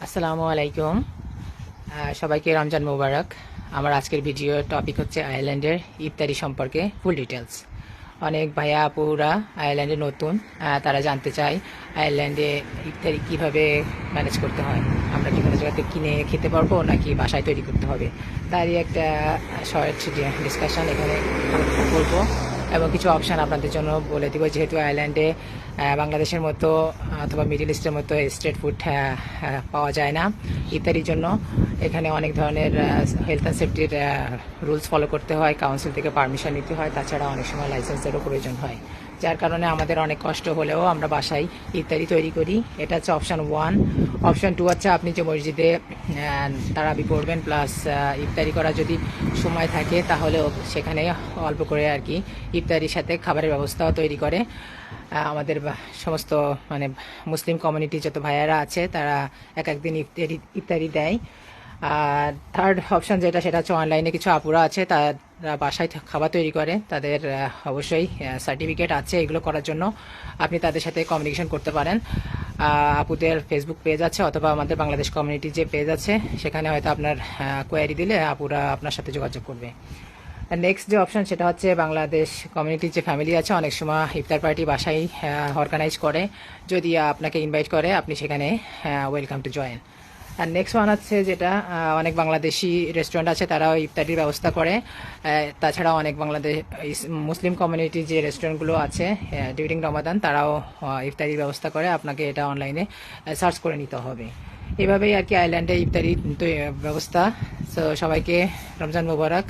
আসসালামু আলাইকুম। সবাইকে রমজান মোবারক। আমার আজকের ভিডিও টপিক হচ্ছে আয়ারল্যান্ডের ইফতারি সম্পর্কে ফুল ডিটেলস। অনেক ভাইয়া আপুরা আয়ারল্যান্ডে নতুন, তারা জানতে চায় আয়ারল্যান্ডে ইফতারি কিভাবে ম্যানেজ করতে হয়। আমরা কি কোনো জায়গাতে কিনে খেতে পারবো নাকি বাসায় তৈরি করতে হবে, তারই একটা শর্ট ডিসকাশন এখানে করবো এবং কিছু অপশান আপনাদের জন্য বলে দিব। যেহেতু আয়ারল্যান্ডে বাংলাদেশের মতো অথবা মিডল ইস্টের মতো স্ট্রিট ফুড পাওয়া যায় না ইত্যাদির জন্য, এখানে অনেক ধরনের হেলথ অ্যান্ড সেফটির রুলস ফলো করতে হয়, কাউন্সিল থেকে পারমিশন নিতে হয়, তাছাড়া অনেক সময় লাইসেন্সেরও প্রয়োজন হয়, যার কারণে আমাদের অনেক কষ্ট হলেও আমরা বাসায় ইত্যাদি তৈরি করি। এটা হচ্ছে অপশান 1। অপশান 2 হচ্ছে আপনি যে মসজিদে তারাবি পড়বেন প্লাস ইফতারি করা যদি সময় থাকে তাহলেও সেখানে অল্প করে আর কি ইফতারির সাথে খাবারের ব্যবস্থাও তৈরি করে। আমাদের সমস্ত মানে মুসলিম কমিউনিটি যত ভাইয়ারা আছে তারা এক একদিন ইফতারি দেয়। আর থার্ড অপশান যেটা, সেটা হচ্ছে অনলাইনে কিছু আপুরা আছে তারা বাসায় খাবার তৈরি করে, তাদের অবশ্যই সার্টিফিকেট আছে এগুলো করার জন্য। আপনি তাদের সাথে কমিউনিকেশন করতে পারেন। আপুদের ফেসবুক পেজ আছে অথবা আমাদের বাংলাদেশ কমিউনিটি যে পেজ আছে সেখানে হয়তো আপনার কোয়ারি দিলে আপুরা আপনার সাথে যোগাযোগ করবে। নেক্সট যে অপশন সেটা হচ্ছে বাংলাদেশ কমিউনিটির যে ফ্যামিলি আছে অনেক সময় ইফতার পার্টি বাসায় অর্গানাইজ করে, যদি আপনাকে ইনভাইট করে আপনি সেখানে ওয়েলকাম টু জয়েন। আর নেক্সট ওয়ান হচ্ছে যেটা, অনেক বাংলাদেশি রেস্টুরেন্ট আছে তারাও ইফতারির ব্যবস্থা করে। তাছাড়া অনেক বাংলাদেশ মুসলিম কমিউনিটির যে রেস্টুরেন্টগুলো আছে ডিউরিং রমাদান তারাও ইফতারির ব্যবস্থা করে, আপনাকে এটা অনলাইনে সার্চ করে নিতে হবে। এভাবেই আর কি আয়ারল্যান্ডে ইফতারি ব্যবস্থা। সো সবাইকে রমজান মুবারক।